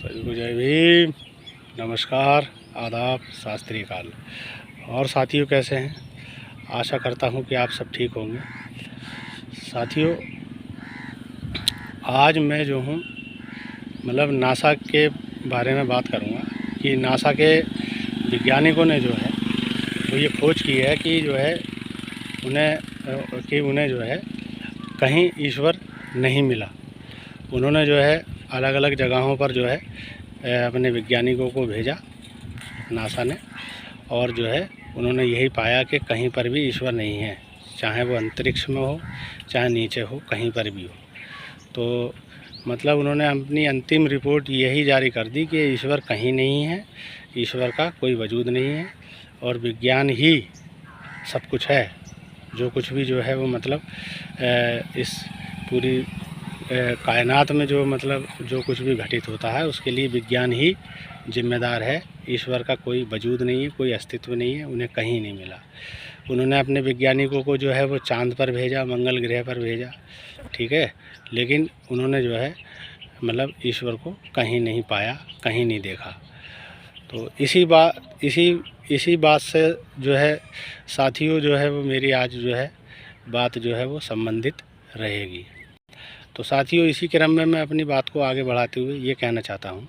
सभी को जय भीम, नमस्कार, आदाब, सत श्री अकाल। और साथियों कैसे हैं? आशा करता हूं कि आप सब ठीक होंगे। साथियों, आज मैं जो हूं मतलब नासा के बारे में बात करूंगा कि नासा के वैज्ञानिकों ने जो है वो ये खोज की है कि जो है उन्हें जो है कहीं ईश्वर नहीं मिला। उन्होंने जो है अलग अलग जगहों पर जो है अपने वैज्ञानिकों को भेजा नासा ने, और जो है उन्होंने यही पाया कि कहीं पर भी ईश्वर नहीं है, चाहे वो अंतरिक्ष में हो चाहे नीचे हो, कहीं पर भी हो। तो मतलब उन्होंने अपनी अंतिम रिपोर्ट यही जारी कर दी कि ईश्वर कहीं नहीं है, ईश्वर का कोई वजूद नहीं है और विज्ञान ही सब कुछ है। जो कुछ भी जो है वो मतलब इस पूरी कायनात में जो मतलब जो कुछ भी घटित होता है उसके लिए विज्ञान ही जिम्मेदार है। ईश्वर का कोई वजूद नहीं है, कोई अस्तित्व नहीं है, उन्हें कहीं नहीं मिला। उन्होंने अपने वैज्ञानिकों को जो है वो चांद पर भेजा, मंगल ग्रह पर भेजा, ठीक है, लेकिन उन्होंने जो है मतलब ईश्वर को कहीं नहीं पाया, कहीं नहीं देखा। तो इसी बात से जो है साथियों जो है वो मेरी आज जो है बात जो है वो संबंधित रहेगी। तो साथियों, इसी क्रम में मैं अपनी बात को आगे बढ़ाते हुए ये कहना चाहता हूँ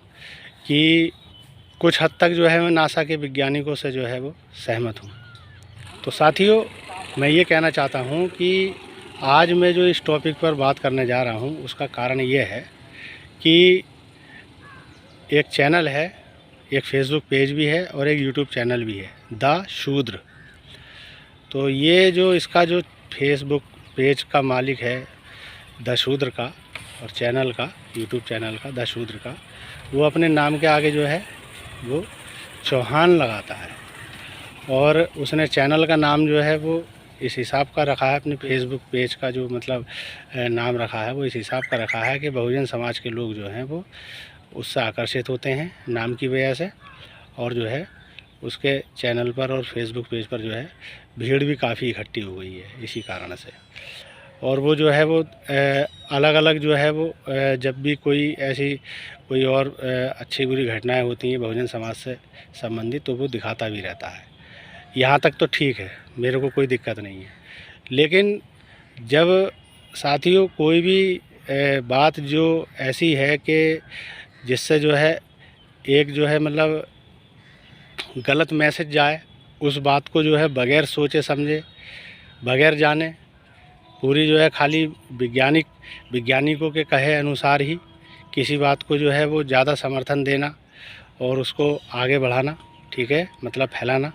कि कुछ हद तक जो है मैं नासा के वैज्ञानिकों से जो है वो सहमत हूँ। तो साथियों, मैं ये कहना चाहता हूँ कि आज मैं जो इस टॉपिक पर बात करने जा रहा हूँ उसका कारण ये है कि एक चैनल है, एक फेसबुक पेज भी है और एक यूट्यूब चैनल भी है, द शूद्र। तो ये जो इसका जो फेसबुक पेज का मालिक है द शूद्र का, और चैनल का, यूट्यूब चैनल का द शूद्र का, वो अपने नाम के आगे जो है वो चौहान लगाता है और उसने चैनल का नाम जो है वो इस हिसाब का रखा है, अपने फेसबुक पेज का जो मतलब नाम रखा है वो इस हिसाब का रखा है कि बहुजन समाज के लोग जो हैं वो उससे आकर्षित होते हैं नाम की वजह से, और जो है उसके चैनल पर और फेसबुक पेज पर जो है भीड़ भी काफ़ी इकट्ठी हो गई है इसी कारण से। और वो जो है वो अलग अलग जो है वो जब भी कोई और अच्छी बुरी घटनाएं होती हैं बहुजन समाज से संबंधित तो वो दिखाता भी रहता है। यहाँ तक तो ठीक है, मेरे को कोई दिक्कत नहीं है। लेकिन जब साथियों कोई भी बात जो ऐसी है कि जिससे जो है एक जो है मतलब गलत मैसेज जाए, उस बात को जो है बग़ैर सोचे समझे, बग़ैर जाने, पूरी जो है खाली वैज्ञानिकों के कहे अनुसार ही किसी बात को जो है वो ज़्यादा समर्थन देना और उसको आगे बढ़ाना, ठीक है, मतलब फैलाना,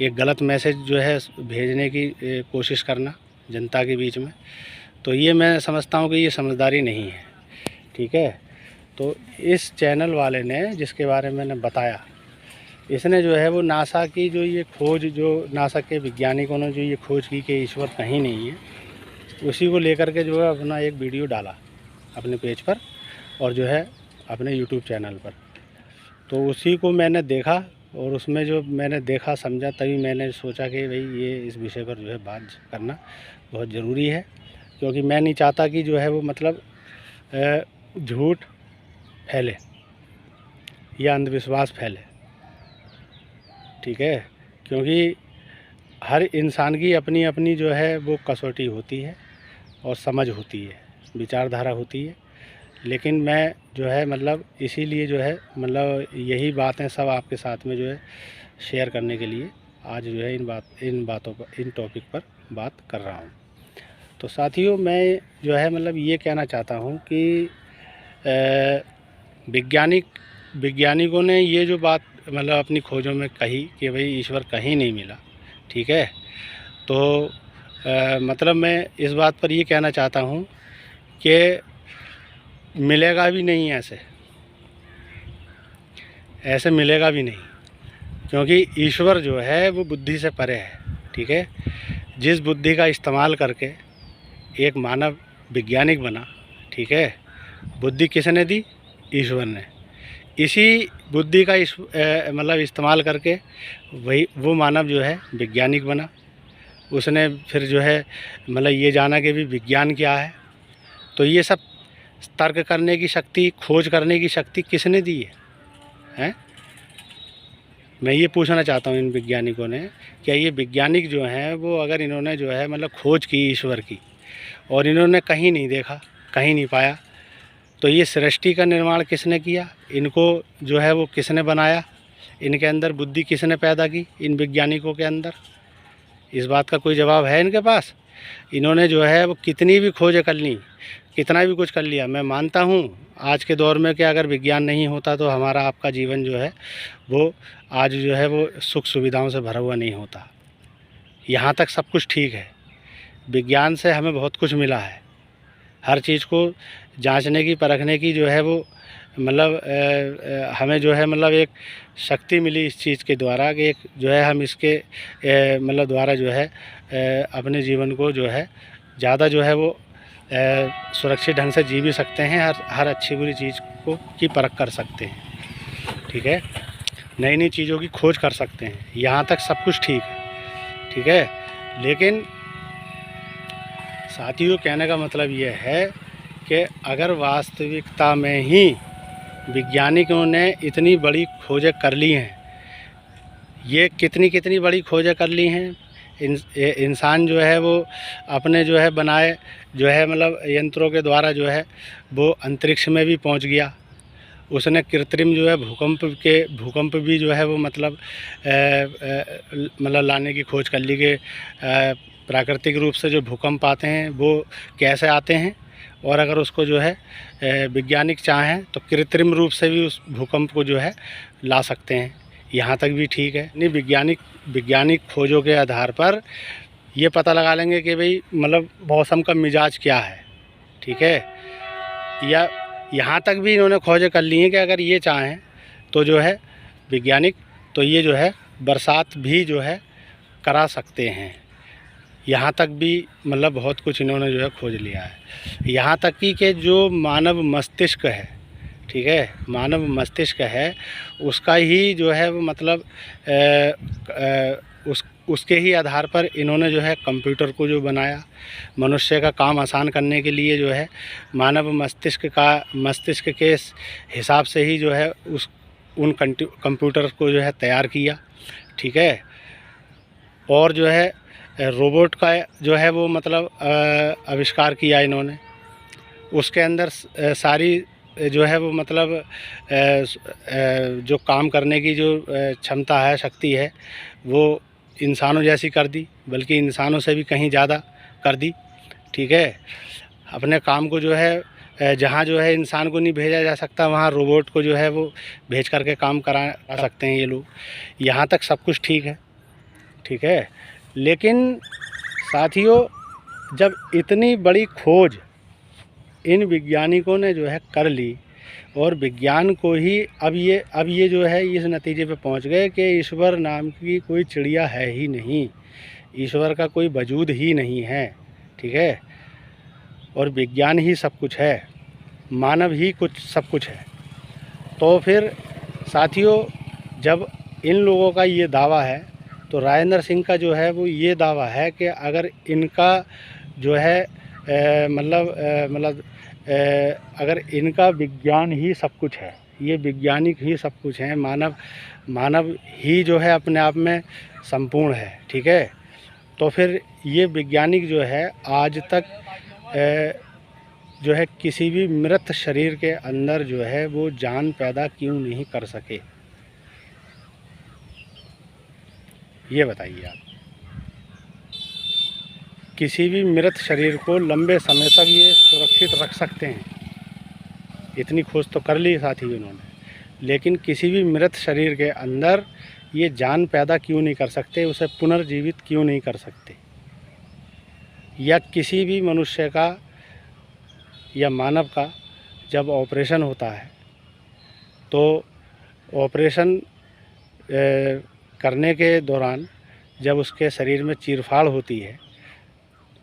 एक गलत मैसेज जो है भेजने की कोशिश करना जनता के बीच में, तो ये मैं समझता हूँ कि ये समझदारी नहीं है, ठीक है। तो इस चैनल वाले ने जिसके बारे में मैंने बताया, इसने जो है वो नासा की जो ये खोज, जो नासा के वैज्ञानिकों ने जो ये खोज की कि ईश्वर कहीं नहीं है, उसी को लेकर के जो है अपना एक वीडियो डाला अपने पेज पर और जो है अपने यूट्यूब चैनल पर। तो उसी को मैंने देखा और उसमें जो मैंने देखा समझा, तभी मैंने सोचा कि भाई ये इस विषय पर जो है बात करना बहुत ज़रूरी है, क्योंकि मैं नहीं चाहता कि जो है वो मतलब झूठ फैले या अंधविश्वास फैले, ठीक है, क्योंकि हर इंसान की अपनी अपनी जो है वो कसौटी होती है और समझ होती है, विचारधारा होती है। लेकिन मैं जो है मतलब इसीलिए जो है मतलब यही बातें सब आपके साथ में जो है शेयर करने के लिए आज जो है इन टॉपिक पर बात कर रहा हूँ। तो साथियों, मैं जो है मतलब ये कहना चाहता हूँ कि वैज्ञानिकों ने ये जो बात मतलब अपनी खोजों में कही कि भाई ईश्वर कहीं नहीं मिला, ठीक है, तो मतलब मैं इस बात पर ये कहना चाहता हूँ कि मिलेगा भी नहीं, ऐसे मिलेगा भी नहीं, क्योंकि ईश्वर जो है वो बुद्धि से परे है, ठीक है। जिस बुद्धि का इस्तेमाल करके एक मानव वैज्ञानिक बना, ठीक है, बुद्धि किसने दी? ईश्वर ने। इसी बुद्धि का मतलब इस्तेमाल करके वो मानव जो है वैज्ञानिक बना। उसने फिर जो है मतलब ये जाना कि भी विज्ञान क्या है। तो ये सब तर्क करने की शक्ति, खोज करने की शक्ति किसने दी है? हैं? मैं ये पूछना चाहता हूँ इन वैज्ञानिकों ने, क्या ये वैज्ञानिक जो हैं वो अगर इन्होंने जो है मतलब खोज की ईश्वर की और इन्होंने कहीं नहीं देखा, कहीं नहीं पाया, तो ये सृष्टि का निर्माण किसने किया? इनको जो है वो किसने बनाया? इनके अंदर बुद्धि किसने पैदा की? इन वैज्ञानिकों के अंदर इस बात का कोई जवाब है इनके पास? इन्होंने जो है वो कितनी भी खोजें कर ली, कितना भी कुछ कर लिया, मैं मानता हूँ आज के दौर में कि अगर विज्ञान नहीं होता तो हमारा आपका जीवन जो है वो आज जो है वो सुख सुविधाओं से भरा हुआ नहीं होता। यहाँ तक सब कुछ ठीक है, विज्ञान से हमें बहुत कुछ मिला है, हर चीज़ को जांचने की, परखने की जो है वो मतलब हमें जो है मतलब एक शक्ति मिली इस चीज़ के द्वारा कि एक जो है हम इसके मतलब द्वारा जो है अपने जीवन को जो है ज़्यादा जो है वो सुरक्षित ढंग से जी भी सकते हैं, हर अच्छी बुरी चीज़ को की परख कर सकते हैं, ठीक है, नई नई चीज़ों की खोज कर सकते हैं। यहाँ तक सब कुछ ठीक है, ठीक है। लेकिन साथियों, कहने का मतलब ये है कि अगर वास्तविकता में ही वैज्ञानिकों ने इतनी बड़ी खोजें कर ली हैं, ये कितनी बड़ी खोजें कर ली हैं, इंसान जो है वो अपने जो है बनाए जो है मतलब यंत्रों के द्वारा जो है वो अंतरिक्ष में भी पहुंच गया। उसने कृत्रिम जो है भूकंप भी जो है वो मतलब लाने की खोज कर ली कि प्राकृतिक रूप से जो भूकंप आते हैं वो कैसे आते हैं, और अगर उसको जो है वैज्ञानिक चाहें तो कृत्रिम रूप से भी उस भूकंप को जो है ला सकते हैं। यहाँ तक भी ठीक है। नहीं, वैज्ञानिक खोजों के आधार पर ये पता लगा लेंगे कि भाई मतलब मौसम का मिजाज क्या है, ठीक है। या यहाँ तक भी इन्होंने खोजें कर ली हैं कि अगर ये चाहें तो जो है वैज्ञानिक, तो ये जो है बरसात भी जो है करा सकते हैं। यहाँ तक भी मतलब बहुत कुछ इन्होंने जो है खोज लिया है। यहाँ तक कि जो मानव मस्तिष्क है, ठीक है, मानव मस्तिष्क है, उसका ही जो है वो मतलब उसके ही आधार पर इन्होंने जो है कंप्यूटर को जो बनाया, मनुष्य का काम आसान करने के लिए जो है मानव मस्तिष्क के हिसाब से ही जो है उन कंप्यूटर को जो है तैयार किया, ठीक है। और जो है रोबोट का जो है वो मतलब आविष्कार किया इन्होंने। उसके अंदर सारी जो है वो मतलब जो काम करने की जो क्षमता है, शक्ति है, वो इंसानों जैसी कर दी, बल्कि इंसानों से भी कहीं ज़्यादा कर दी, ठीक है। अपने काम को जो है जहाँ जो है इंसान को नहीं भेजा जा सकता, वहाँ रोबोट को जो है वो भेज करके काम करा सकते हैं ये लोग। यहाँ तक सब कुछ ठीक है, ठीक है। लेकिन साथियों, जब इतनी बड़ी खोज इन वैज्ञानिकों ने जो है कर ली, और विज्ञान को ही अब ये जो है इस नतीजे पे पहुंच गए कि ईश्वर नाम की कोई चिड़िया है ही नहीं, ईश्वर का कोई वजूद ही नहीं है, ठीक है। और विज्ञान ही सब कुछ है, मानव ही सब कुछ है। तो फिर साथियों, जब इन लोगों का ये दावा है, तो राजेंद्र सिंह का जो है वो ये दावा है कि अगर इनका जो है अगर इनका विज्ञान ही सब कुछ है, ये वैज्ञानिक ही सब कुछ हैं, मानव ही जो है अपने आप में संपूर्ण है, ठीक है। तो फिर ये वैज्ञानिक जो है आज तक जो है किसी भी मृत शरीर के अंदर जो है वो जान पैदा क्यों नहीं कर सके, ये बताइए आप। किसी भी मृत शरीर को लंबे समय तक ये सुरक्षित रख सकते हैं, इतनी खोज तो कर ली साथी उन्होंने, लेकिन किसी भी मृत शरीर के अंदर ये जान पैदा क्यों नहीं कर सकते, उसे पुनर्जीवित क्यों नहीं कर सकते। या किसी भी मनुष्य का या मानव का जब ऑपरेशन होता है तो ऑपरेशन करने के दौरान जब उसके शरीर में चीरफाड़ होती है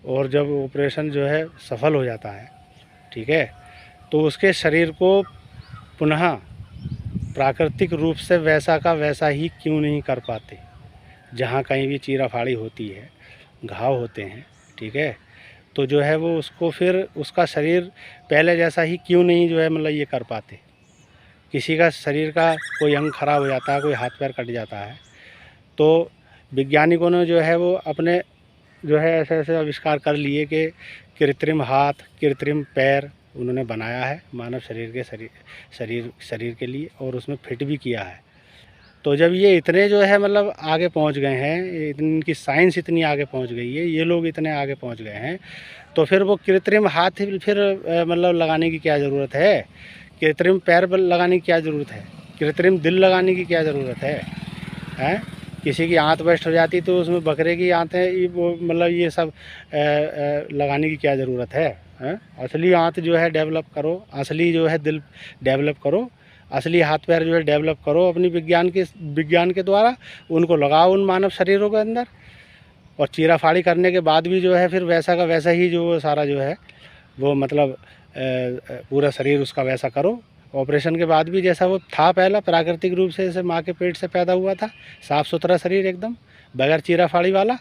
और जब ऑपरेशन जो है सफल हो जाता है, ठीक है, तो उसके शरीर को पुनः प्राकृतिक रूप से वैसा का वैसा ही क्यों नहीं कर पाते। जहाँ कहीं भी चीराफाड़ी होती है, घाव होते हैं, ठीक है, तो जो है वो उसको फिर उसका शरीर पहले जैसा ही क्यों नहीं जो है मतलब ये कर पाते। किसी का शरीर का कोई अंग खराब हो जाता है, कोई हाथ पैर कट जाता है, तो वैज्ञानिकों ने जो है वो अपने जो है ऐसे ऐसे आविष्कार कर लिए कि कृत्रिम हाथ, कृत्रिम पैर उन्होंने बनाया है मानव शरीर के शरीर के लिए, और उसमें फिट भी किया है। तो जब ये इतने जो है मतलब आगे पहुंच गए हैं, इनकी साइंस इतनी आगे पहुंच गई है, ये लोग इतने आगे पहुंच गए हैं, तो फिर वो कृत्रिम हाथ फिर मतलब लगाने की क्या ज़रूरत है? कृत्रिम पैर लगाने की क्या ज़रूरत है? कृत्रिम दिल लगाने की क्या ज़रूरत है? हैं? किसी की आंत वेस्ट हो जाती तो उसमें बकरे की आंतें वो मतलब ये सब लगाने की क्या ज़रूरत है? हैं? असली आंत जो है डेवलप करो, असली जो है दिल डेवलप करो, असली हाथ पैर जो है डेवलप करो अपनी विज्ञान के द्वारा, उनको लगाओ उन मानव शरीरों के अंदर, और चीराफाड़ी करने के बाद भी जो है फिर वैसा का वैसा ही जो सारा जो है वो मतलब पूरा शरीर उसका वैसा करो। ऑपरेशन के बाद भी जैसा वो था पहला प्राकृतिक रूप से, जैसे माँ के पेट से पैदा हुआ था, साफ़ सुथरा शरीर एकदम बगैर चीराफाड़ी वाला।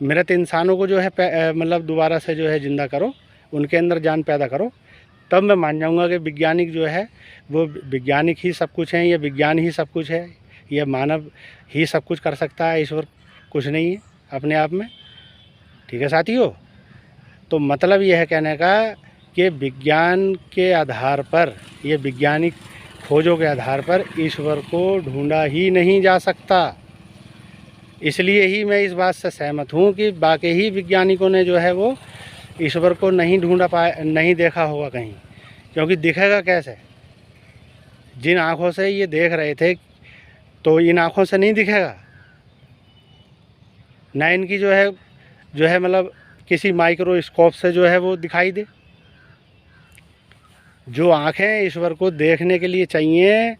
मृत इंसानों को जो है मतलब दोबारा से जो है ज़िंदा करो, उनके अंदर जान पैदा करो, तब मैं मान जाऊंगा कि वैज्ञानिक जो है वो वैज्ञानिक ही सब कुछ है, ये विज्ञान ही सब कुछ है, ये मानव ही सब कुछ कर सकता है, ईश्वर कुछ नहीं है अपने आप में। ठीक है साथियों, तो मतलब ये है कहने का कि विज्ञान के आधार पर, ये वैज्ञानिक खोजों के आधार पर ईश्वर को ढूंढा ही नहीं जा सकता। इसलिए ही मैं इस बात से सहमत हूँ कि बाकी ही वैज्ञानिकों ने जो है वो ईश्वर को नहीं ढूंढा पाया, नहीं देखा होगा कहीं, क्योंकि दिखेगा कैसे? जिन आँखों से ये देख रहे थे तो इन आँखों से नहीं दिखेगा ना, इनकी जो है मतलब किसी माइक्रोस्कोप से जो है वो दिखाई दे। जो आँखें ईश्वर को देखने के लिए चाहिए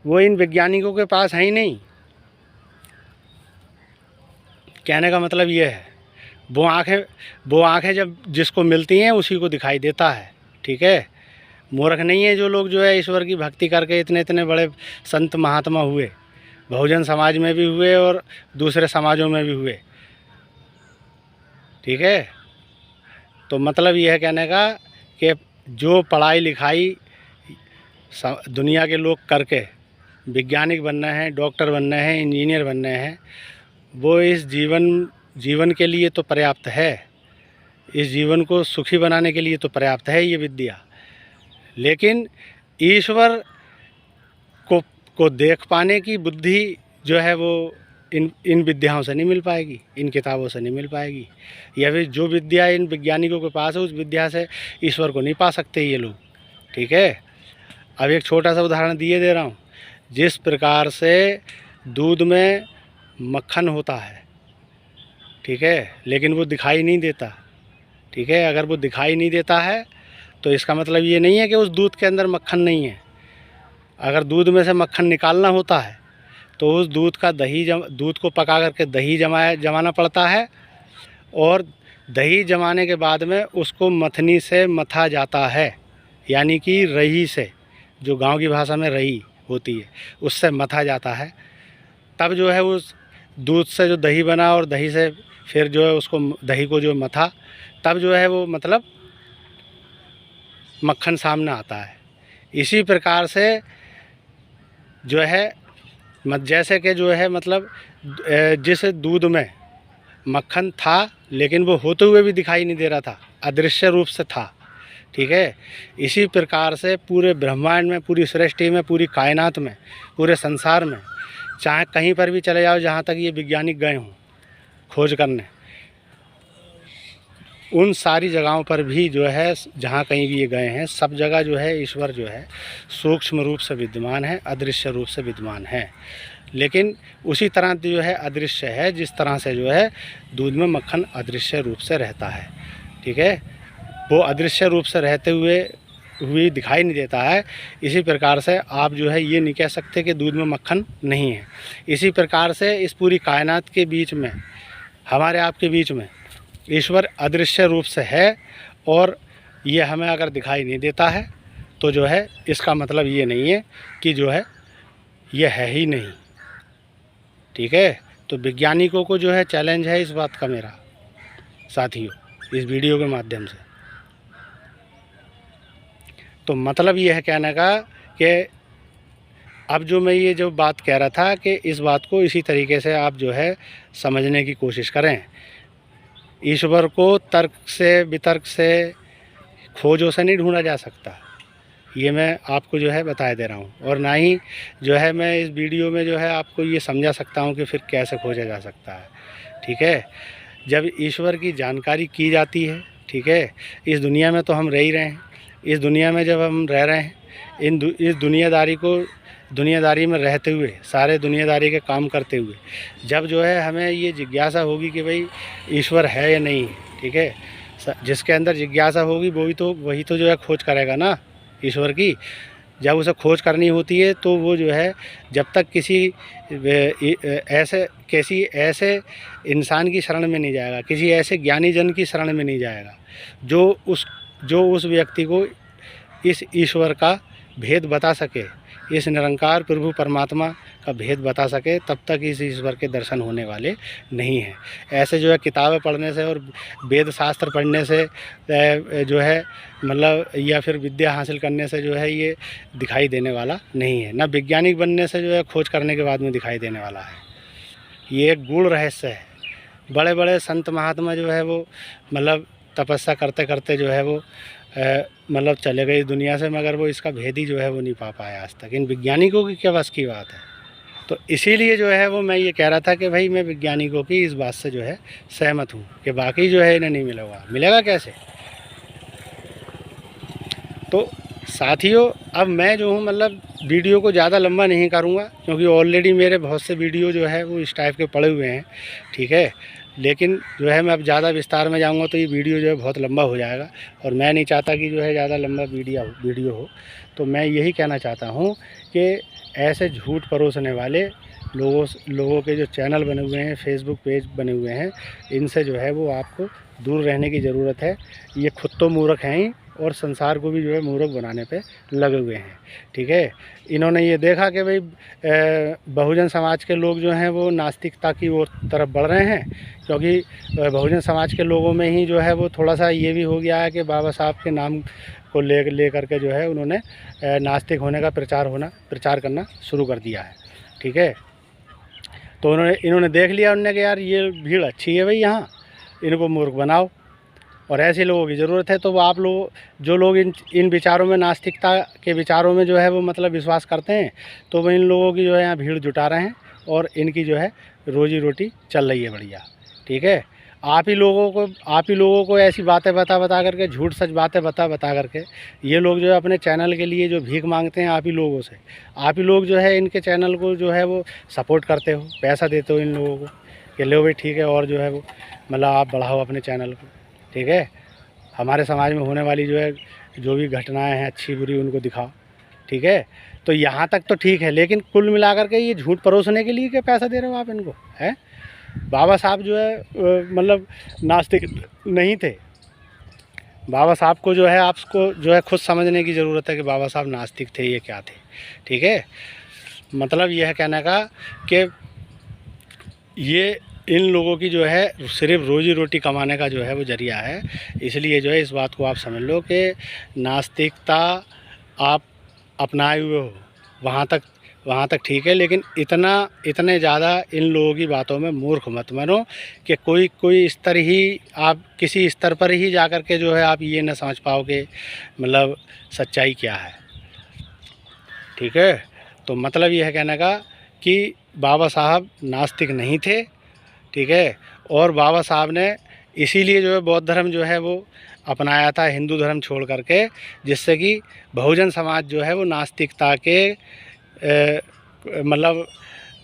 वो इन वैज्ञानिकों के पास है ही नहीं। कहने का मतलब ये है, वो आँखें जब जिसको मिलती हैं उसी को दिखाई देता है। ठीक है, मूर्ख नहीं है जो लोग जो है ईश्वर की भक्ति करके इतने बड़े संत महात्मा हुए, बहुजन समाज में भी हुए और दूसरे समाजों में भी हुए। ठीक है, तो मतलब ये है कहने का कि जो पढ़ाई लिखाई दुनिया के लोग करके वैज्ञानिक बनना है, डॉक्टर बनना है, इंजीनियर बनना है, वो इस जीवन के लिए तो पर्याप्त है, इस जीवन को सुखी बनाने के लिए तो पर्याप्त है ये विद्या। लेकिन ईश्वर को देख पाने की बुद्धि जो है वो इन विद्याओं से नहीं मिल पाएगी, इन किताबों से नहीं मिल पाएगी, या फिर जो विद्या इन वैज्ञानिकों के पास है उस विद्या से ईश्वर को नहीं पा सकते ये लोग। ठीक है, अब एक छोटा सा उदाहरण दे रहा हूँ। जिस प्रकार से दूध में मक्खन होता है, ठीक है, लेकिन वो दिखाई नहीं देता। ठीक है, अगर वो दिखाई नहीं देता है तो इसका मतलब ये नहीं है कि उस दूध के अंदर मक्खन नहीं है। अगर दूध में से मक्खन निकालना होता है तो उस दूध को पका करके दही जमाना पड़ता है, और दही जमाने के बाद में उसको मथनी से मथा जाता है, यानी कि रही से, जो गांव की भाषा में रही होती है, उससे मथा जाता है। तब जो है उस दूध से जो दही बना और दही से फिर जो है उसको दही को जो मथा, तब जो है वो मतलब मक्खन सामने आता है। इसी प्रकार से जो है जैसे कि जो है मतलब जिस दूध में मक्खन था लेकिन वो होते हुए भी दिखाई नहीं दे रहा था, अदृश्य रूप से था। ठीक है, इसी प्रकार से पूरे ब्रह्मांड में, पूरी सृष्टि में, पूरी कायनात में, पूरे संसार में, चाहे कहीं पर भी चले जाओ जहाँ तक ये वैज्ञानिक गए हों खोज करने, उन सारी जगहों पर भी जो है जहाँ कहीं भी ये गए हैं, सब जगह जो है ईश्वर जो है सूक्ष्म रूप से विद्यमान है, अदृश्य रूप से विद्यमान है। लेकिन उसी तरह जो है अदृश्य है, जिस तरह से जो है दूध में मक्खन अदृश्य रूप से रहता है। ठीक है, वो अदृश्य रूप से रहते हुए दिखाई नहीं देता है। इसी प्रकार से आप जो है ये नहीं कह सकते कि दूध में मक्खन नहीं है। इसी प्रकार से इस पूरी कायनात के बीच में, हमारे आपके बीच में ईश्वर अदृश्य रूप से है, और ये हमें अगर दिखाई नहीं देता है तो जो है इसका मतलब ये नहीं है कि जो है ये है ही नहीं। ठीक है, तो वैज्ञानिकों को जो है चैलेंज है इस बात का मेरा साथियों इस वीडियो के माध्यम से। तो मतलब ये है कहने का कि अब जो मैं ये जो बात कह रहा था कि इस बात को इसी तरीके से आप जो है समझने की कोशिश करें। ईश्वर को तर्क से वितर्क से खोजों से नहीं ढूंढा जा सकता, ये मैं आपको जो है बताए दे रहा हूँ। और ना ही जो है मैं इस वीडियो में जो है आपको ये समझा सकता हूँ कि फिर कैसे खोजा जा सकता है। ठीक है, जब ईश्वर की जानकारी की जाती है, ठीक है, इस दुनिया में तो हम रह ही रहे हैं। इस दुनिया में जब हम रह रहे हैं, इस दुनियादारी में रहते हुए, सारे दुनियादारी के काम करते हुए, जब जो है हमें ये जिज्ञासा होगी कि भाई ईश्वर है या नहीं है, ठीक है, जिसके अंदर जिज्ञासा होगी वही तो जो है खोज करेगा ना ईश्वर की। जब उसे खोज करनी होती है तो वो जो है जब तक किसी ऐसे इंसान की शरण में नहीं जाएगा, किसी ऐसे ज्ञानी जन की शरण में नहीं जाएगा जो उस व्यक्ति को इस ईश्वर का भेद बता सके, इस निरंकार प्रभु परमात्मा का भेद बता सके, तब तक इस ईश्वर के दर्शन होने वाले नहीं हैं। ऐसे जो है किताबें पढ़ने से और वेद शास्त्र पढ़ने से जो है मतलब या फिर विद्या हासिल करने से जो है ये दिखाई देने वाला नहीं है, ना वैज्ञानिक बनने से जो है खोज करने के बाद में दिखाई देने वाला है। ये एक गूढ़ रहस्य है। बड़े बड़े संत महात्मा जो है वो मतलब तपस्या करते करते जो है वो मतलब चले गए इस दुनिया से, मगर वो इसका भेद ही जो है वो नहीं पा पाया आज तक। इन वैज्ञानिकों की क्या बस की बात है। तो इसीलिए जो है वो मैं ये कह रहा था कि भाई मैं वैज्ञानिकों की इस बात से जो है सहमत हूँ कि बाकी जो है इन्हें नहीं मिलेगा कैसे। तो साथियों अब मैं जो हूँ मतलब वीडियो को ज़्यादा लंबा नहीं करूँगा, क्योंकि ऑलरेडी मेरे बहुत से वीडियो जो है वो इस टाइप के पड़े हुए हैं, ठीक है। लेकिन जो है मैं अब ज़्यादा विस्तार में जाऊंगा तो ये वीडियो जो है बहुत लंबा हो जाएगा, और मैं नहीं चाहता कि जो है ज़्यादा लंबा वीडियो हो। तो मैं यही कहना चाहता हूँ कि ऐसे झूठ परोसने वाले लोगों के जो चैनल बने हुए हैं, फेसबुक पेज बने हुए हैं, इनसे जो है वो आपको दूर रहने की ज़रूरत है। ये खुद तो मूर्ख हैं ही और संसार को भी जो है मूर्ख बनाने पे लगे हुए हैं, ठीक है। इन्होंने ये देखा कि भाई बहुजन समाज के लोग जो हैं वो नास्तिकता की ओर तरफ बढ़ रहे हैं, क्योंकि बहुजन समाज के लोगों में ही जो है वो थोड़ा सा ये भी हो गया है कि बाबा साहब के नाम को ले करके जो है उन्होंने नास्तिक होने का प्रचार करना शुरू कर दिया है, ठीक है। तो इन्होंने देख लिया, उन्होंने कि यार ये भीड़ अच्छी है भाई, यहाँ इनको मूर्ख बनाओ, और ऐसे लोगों की ज़रूरत है। तो वो आप लोग जो लोग इन विचारों में, नास्तिकता के विचारों में जो है वो मतलब विश्वास करते हैं, तो वो इन लोगों की जो है यहाँ भीड़ जुटा रहे हैं और इनकी जो है रोजी रोटी चल रही है बढ़िया, ठीक है। आप ही लोगों को ऐसी बातें बता करके, झूठ सच बातें बता करके ये लोग जो है अपने चैनल के लिए जो भीख मांगते हैं आप ही लोगों से, आप ही लोग जो है इनके चैनल को जो है वो सपोर्ट करते हो, पैसा देते हो इन लोगों को कि लो भाई ठीक है, और जो है वो मतलब आप बढ़ाओ अपने चैनल को, ठीक है। हमारे समाज में होने वाली जो है जो भी घटनाएं हैं अच्छी बुरी उनको दिखाओ, ठीक है। तो यहाँ तक तो ठीक है, लेकिन कुल मिलाकर के ये झूठ परोसने के लिए क्या पैसा दे रहे हो आप इनको, हैं। बाबा साहब जो है मतलब नास्तिक नहीं थे। बाबा साहब को जो है आपको जो है खुद समझने की ज़रूरत है कि बाबा साहब नास्तिक थे ये क्या थे, ठीक है। मतलब यह कहने का कि ये इन लोगों की जो है सिर्फ रोजी रोटी कमाने का जो है वो जरिया है। इसलिए जो है इस बात को आप समझ लो कि नास्तिकता आप अपनाए हुए हो वहाँ तक ठीक है, लेकिन इतने ज़्यादा इन लोगों की बातों में मूर्ख मत बनो कि कोई स्तर ही, आप किसी स्तर पर ही जा कर के जो है आप ये न समझ पाओगे मतलब सच्चाई क्या है, ठीक है। तो मतलब ये है कहने का कि बाबा साहब नास्तिक नहीं थे, ठीक है। और बाबा साहब ने इसीलिए जो है बौद्ध धर्म जो है वो अपनाया था हिंदू धर्म छोड़ करके, जिससे कि बहुजन समाज जो है वो नास्तिकता के मतलब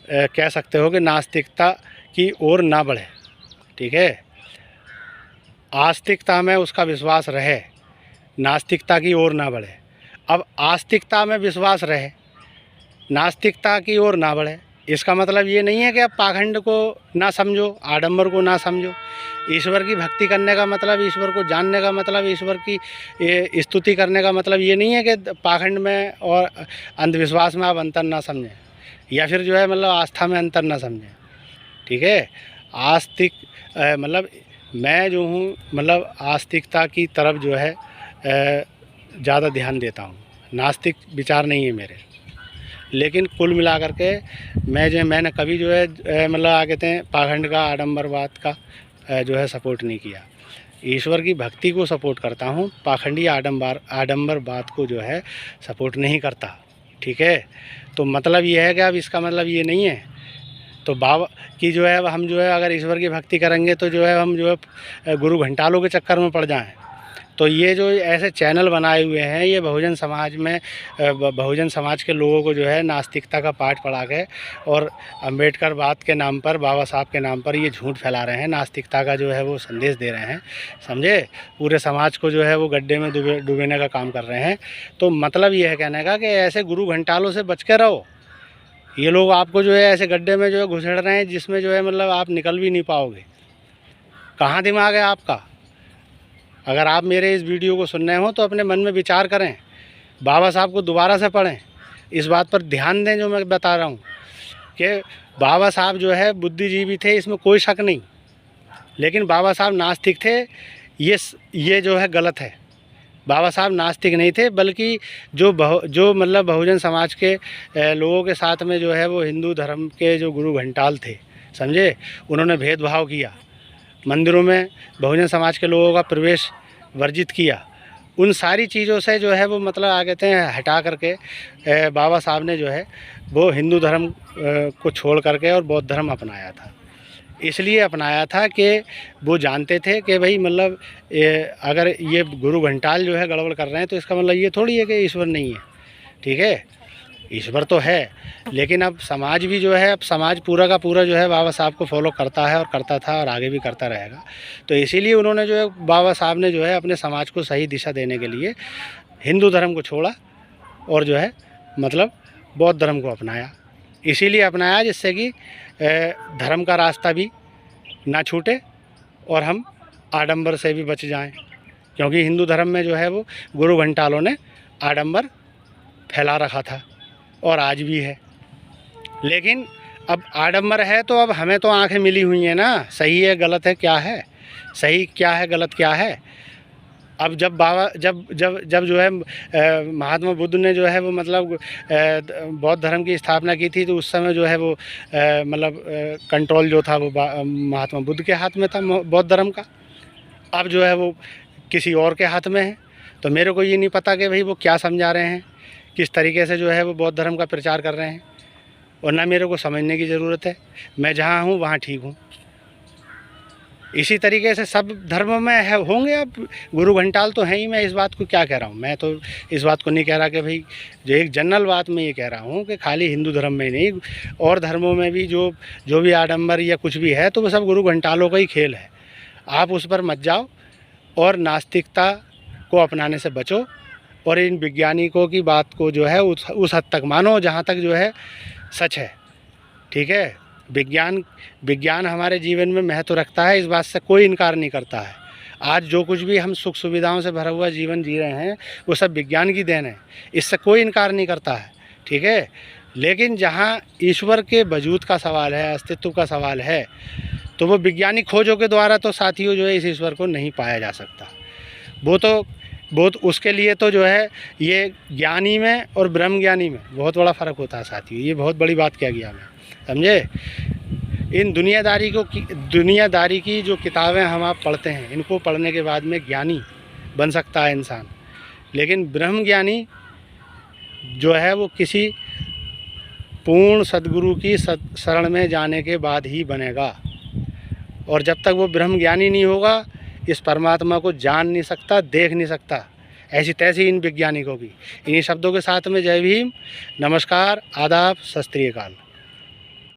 कह सकते हो कि नास्तिकता की ओर ना बढ़े, ठीक है। आस्तिकता में उसका विश्वास रहे, नास्तिकता की ओर ना बढ़े। अब आस्तिकता में विश्वास रहे, नास्तिकता की ओर ना बढ़े, इसका मतलब ये नहीं है कि आप पाखंड को ना समझो, आडंबर को ना समझो। ईश्वर की भक्ति करने का मतलब, ईश्वर को जानने का मतलब, ईश्वर की स्तुति करने का मतलब ये नहीं है कि पाखंड में और अंधविश्वास में आप अंतर ना समझें, या फिर जो है मतलब आस्था में अंतर ना समझें, ठीक है। आस्तिक मतलब मैं जो हूँ मतलब आस्तिकता की तरफ जो है ज़्यादा ध्यान देता हूँ, नास्तिक विचार नहीं है मेरे। लेकिन कुल मिलाकर के मैंने कभी जो है मतलब आ कहते हैं पाखंड का, आडंबरवाद का जो है सपोर्ट नहीं किया। ईश्वर की भक्ति को सपोर्ट करता हूँ, पाखंडी आडंबरवाद को जो है सपोर्ट नहीं करता। ठीक है, तो मतलब ये है कि अब इसका मतलब ये नहीं है तो बाबा की जो है हम जो है अगर ईश्वर की भक्ति करेंगे तो जो है हम जो है गुरु घंटालों के चक्कर में पड़ जाएं। तो ये जो ऐसे चैनल बनाए हुए हैं ये बहुजन समाज के लोगों को जो है नास्तिकता का पाठ पढ़ा के और अम्बेडकरवाद के नाम पर, बाबा साहब के नाम पर ये झूठ फैला रहे हैं, नास्तिकता का जो है वो संदेश दे रहे हैं, समझे। पूरे समाज को जो है वो गड्ढे में डुबेने का काम कर रहे हैं। तो मतलब ये है कहने का कि ऐसे गुरु घंटालों से बच के रहो। ये लोग आपको जो है ऐसे गड्ढे में जो है घुसेड़ रहे हैं जिसमें जो है मतलब आप निकल भी नहीं पाओगे। कहाँ दिमाग है आपका? अगर आप मेरे इस वीडियो को सुन रहे हो तो अपने मन में विचार करें, बाबा साहब को दोबारा से पढ़ें, इस बात पर ध्यान दें जो मैं बता रहा हूँ कि बाबा साहब जो है बुद्धिजीवी थे, इसमें कोई शक नहीं। लेकिन बाबा साहब नास्तिक थे, ये जो है गलत है। बाबा साहब नास्तिक नहीं थे, बल्कि जो मतलब बहुजन समाज के लोगों के साथ में जो है वो हिंदू धर्म के जो गुरु घंटाल थे, समझे, उन्होंने भेदभाव किया, मंदिरों में बहुजन समाज के लोगों का प्रवेश वर्जित किया। उन सारी चीज़ों से जो है वो मतलब आ कहते हैं हटा करके बाबा साहब ने जो है वो हिंदू धर्म को छोड़ करके और बौद्ध धर्म अपनाया था। इसलिए अपनाया था कि वो जानते थे कि भाई मतलब अगर ये गुरु घंटाल जो है गड़बड़ कर रहे हैं तो इसका मतलब ये थोड़ी है कि ईश्वर नहीं है। ठीक है, ईश्वर तो है, लेकिन अब समाज भी जो है, अब समाज पूरा का पूरा जो है बाबा साहब को फॉलो करता है और करता था और आगे भी करता रहेगा। तो इसीलिए उन्होंने जो है बाबा साहब ने जो है अपने समाज को सही दिशा देने के लिए हिंदू धर्म को छोड़ा और जो है मतलब बौद्ध धर्म को अपनाया। इसीलिए अपनाया जिससे कि धर्म का रास्ता भी ना छूटे और हम आडंबर से भी बच जाएं, क्योंकि हिंदू धर्म में जो है वो गुरु घंटालों ने आडंबर फैला रखा था और आज भी है। लेकिन अब आडंबर है तो अब हमें तो आंखें मिली हुई हैं ना, सही है गलत है क्या है, सही क्या है गलत क्या है। अब जब जो है महात्मा बुद्ध ने जो है वो मतलब बौद्ध धर्म की स्थापना की थी तो उस समय जो है वो मतलब कंट्रोल जो था वो महात्मा बुद्ध के हाथ में था बौद्ध धर्म का। अब जो है वो किसी और के हाथ में है। तो मेरे को ये नहीं पता कि भाई वो क्या समझा रहे हैं, किस तरीके से जो है वो बौद्ध धर्म का प्रचार कर रहे हैं, और ना मेरे को समझने की ज़रूरत है। मैं जहाँ हूँ वहाँ ठीक हूँ। इसी तरीके से सब धर्मों में होंगे। अब गुरु घंटाल तो हैं ही। मैं इस बात को क्या कह रहा हूँ, मैं तो इस बात को नहीं कह रहा कि भाई जो एक जनरल बात मैं ये कह रहा हूँ कि खाली हिंदू धर्म में ही नहीं, और धर्मों में भी जो भी आडंबर या कुछ भी है तो वो सब गुरु घंटालों का ही खेल है। आप उस पर मत जाओ और नास्तिकता को अपनाने से बचो और इन वैज्ञानिकों की बात को जो है उस हद तक मानो जहाँ तक जो है सच है। ठीक है, विज्ञान हमारे जीवन में महत्व रखता है, इस बात से कोई इनकार नहीं करता है। आज जो कुछ भी हम सुख सुविधाओं से भरा हुआ जीवन जी रहे हैं वो सब विज्ञान की देन है, इससे कोई इनकार नहीं करता है। ठीक है, लेकिन जहाँ ईश्वर के वजूद का सवाल है, अस्तित्व का सवाल है, तो वो वैज्ञानिक खोजों के द्वारा तो साथियों जो है इस ईश्वर को नहीं पाया जा सकता। वो तो उसके लिए तो जो है ये ज्ञानी में और ब्रह्म ज्ञानी में बहुत बड़ा फ़र्क होता है साथियों। ये बहुत बड़ी बात कह गया मैं, समझे। इन दुनियादारी की जो किताबें हम आप पढ़ते हैं, इनको पढ़ने के बाद में ज्ञानी बन सकता है इंसान, लेकिन ब्रह्म ज्ञानी जो है वो किसी पूर्ण सद्गुरु की शरण में जाने के बाद ही बनेगा। और जब तक वो ब्रह्म ज्ञानी नहीं होगा इस परमात्मा को जान नहीं सकता, देख नहीं सकता। ऐसी तैसी इन वैज्ञानिकों की। इन्हीं शब्दों के साथ में जय भीम, नमस्कार, आदाब, सत श्री अकाल।